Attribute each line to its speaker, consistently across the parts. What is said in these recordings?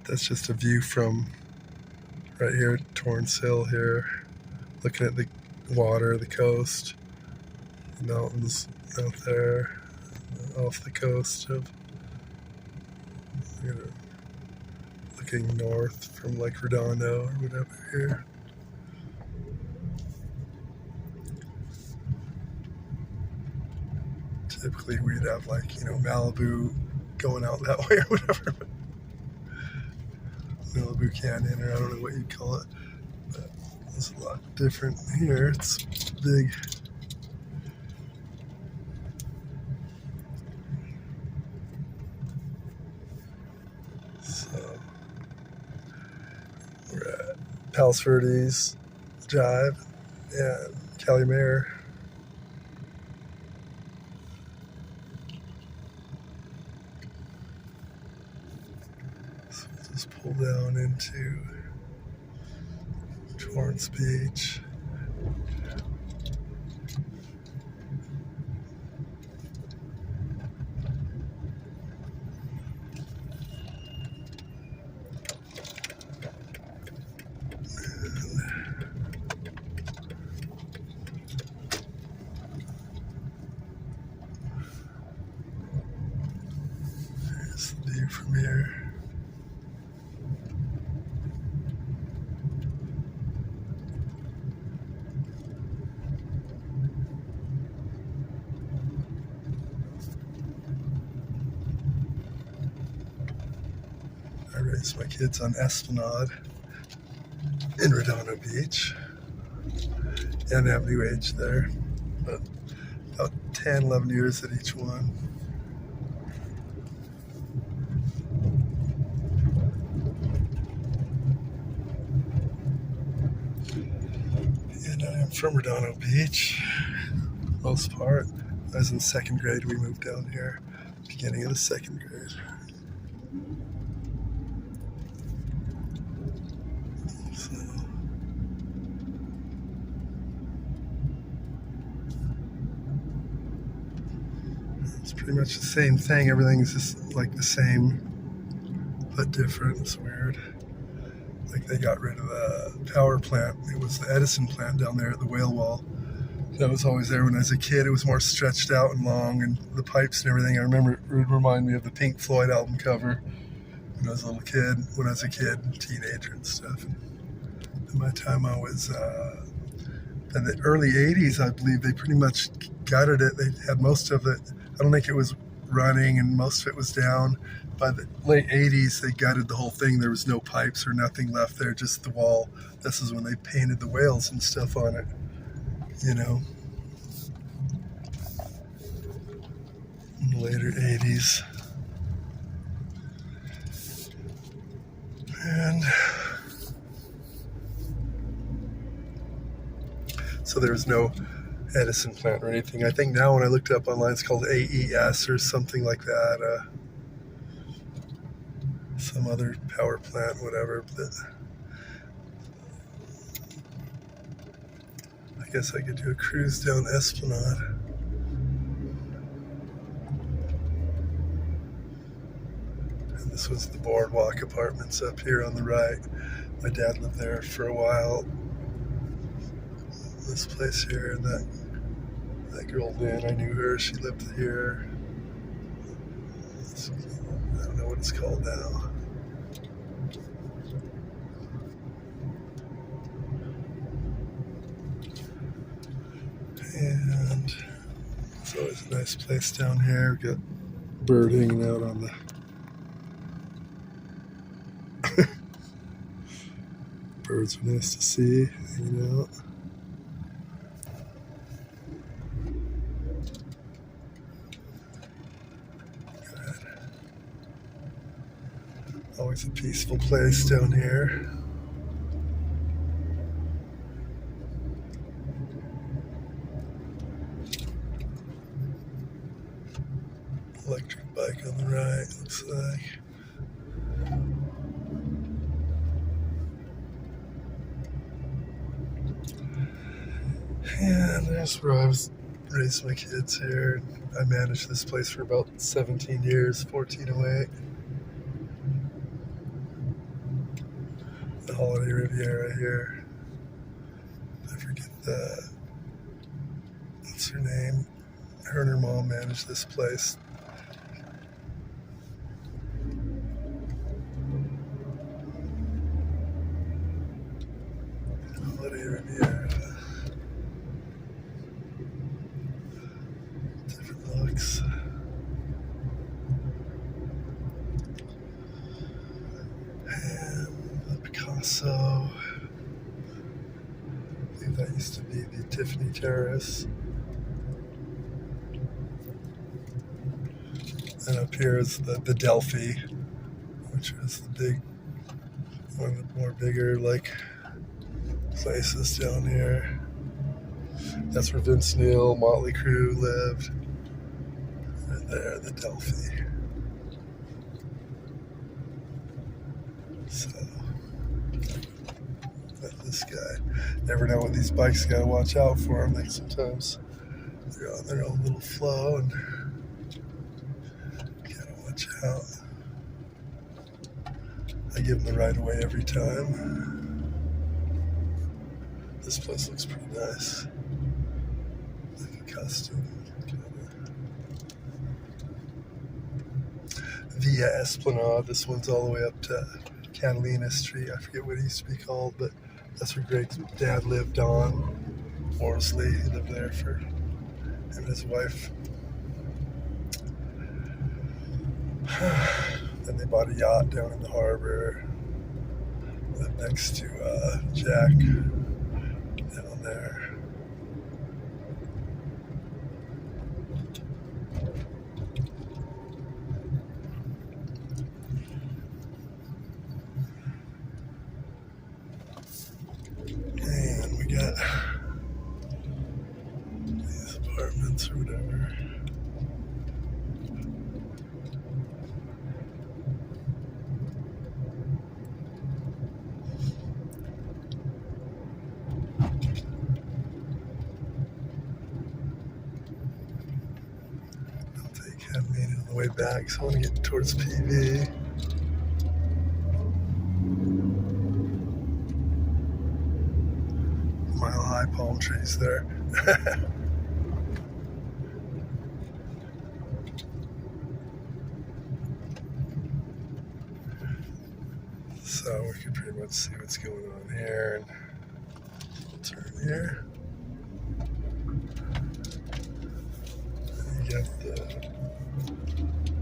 Speaker 1: That's just a view from right here at Torrance Hill here, looking at the water, the coast, the mountains out there off the coast of, looking north from like Redondo or whatever here. Typically we'd have like, Malibu going out that way or whatever. Malibu Canyon, or I don't know what you'd call it. But it's a lot different here. It's big. So we're at Palos Verdes Drive and Calumet. So we'll just pull down into Torrance Beach. There's the view from here. I raised my kids on Esplanade in Redondo Beach, and have new age there, but about 10, 11 years at each one. And I am from Redondo Beach, most part. I was in second grade, we moved down here, beginning of the second grade. It's pretty much the same thing. Everything's just like the same, but different. It's weird. Like they got rid of the power plant. It was the Edison plant down there at the whale wall. That was always there when I was a kid. It was more stretched out and long, and the pipes and everything. I remember it would remind me of the Pink Floyd album cover when I was a little kid, teenager and stuff. And in my time, I was in the early 80s, I believe they pretty much gutted it. They had most of it. I don't think it was running, and most of it was down. By the late 80s, they gutted the whole thing. There was no pipes or nothing left there, just the wall. This is when they painted the whales and stuff on it, in the later 80s. And so there was no Edison plant or anything. I think now when I looked it up online, it's called AES or something like that. Some other power plant, whatever. But I guess I could do a cruise down Esplanade. And this was the Boardwalk Apartments up here on the right. My dad lived there for a while. This place here, and that girl did. I knew her. She lived here. I don't know what it's called now. And it's always a nice place down here. We got a bird hanging out on the birds are nice to see, hanging out. Always a peaceful place down here. Electric bike on the right, looks like. And there's where I was raised my kids here. I managed this place for about 17 years, 1408. the Holiday Riviera here. I forget what's her name? Her and her mom managed this place. Holiday Riviera. Different looks. And the Picasso. I think that used to be the Tiffany Terrace. And up here is the Delphi, which is the big, one of the more bigger like places down here. That's where Vince Neil, Motley Crue lived. Right there, the Delphi. So, this guy. Never know what these bikes gotta watch out for them. Like sometimes they're on their own little flow and gotta watch out. I give them the right of way every time. This place looks pretty nice. Like a custom. Via Esplanade. This one's all the way up to Catalina Street. I forget what it used to be called, but that's where Greg's dad lived on. Morrisley. He lived there for him and his wife. Then they bought a yacht down in the harbor. Lived next to Jack down there. And we got these apartments or whatever. I made it on the way back, so I want to get towards PV. Mile high palm trees there. So we can pretty much see what's going on here. And turn here. You got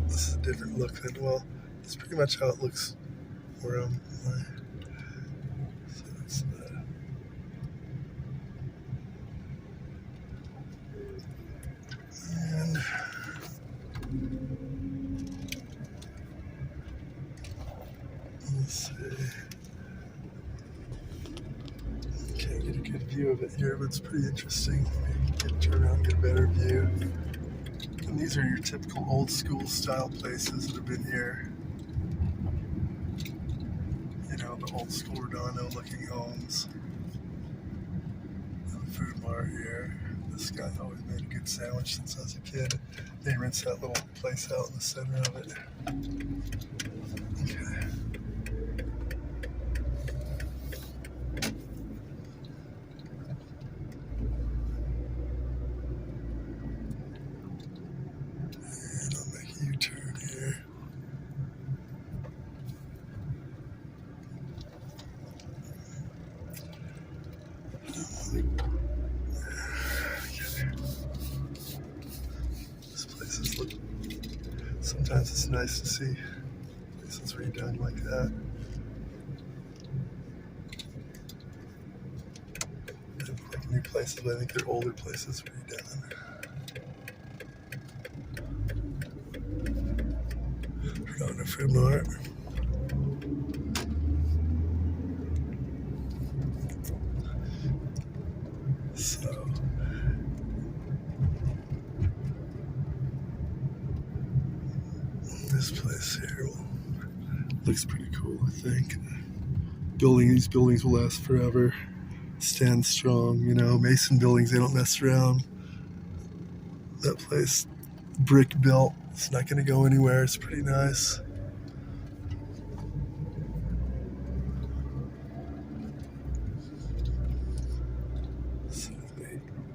Speaker 1: this is a different look than, well, it's pretty much how it looks where I'm. So it's and let's see. Can't get a good view of it here, but it's pretty interesting. Maybe turn around and get a better view. And these are your typical old school style places that have been here. You know, the old school Redondo looking homes. And the food mart here. This guy always made a good sandwich since I was a kid. They rinse that little place out in the center of it. Okay. U-turn here. This place look. Sometimes it's nice to see places redone like that. They look like new places, but I think they're older places redone. Redondo Food Mart. So this place here looks pretty cool, I think. These buildings will last forever. Stand strong, you know. Mason buildings, they don't mess around. That place, brick built, it's not going to go anywhere. It's pretty nice.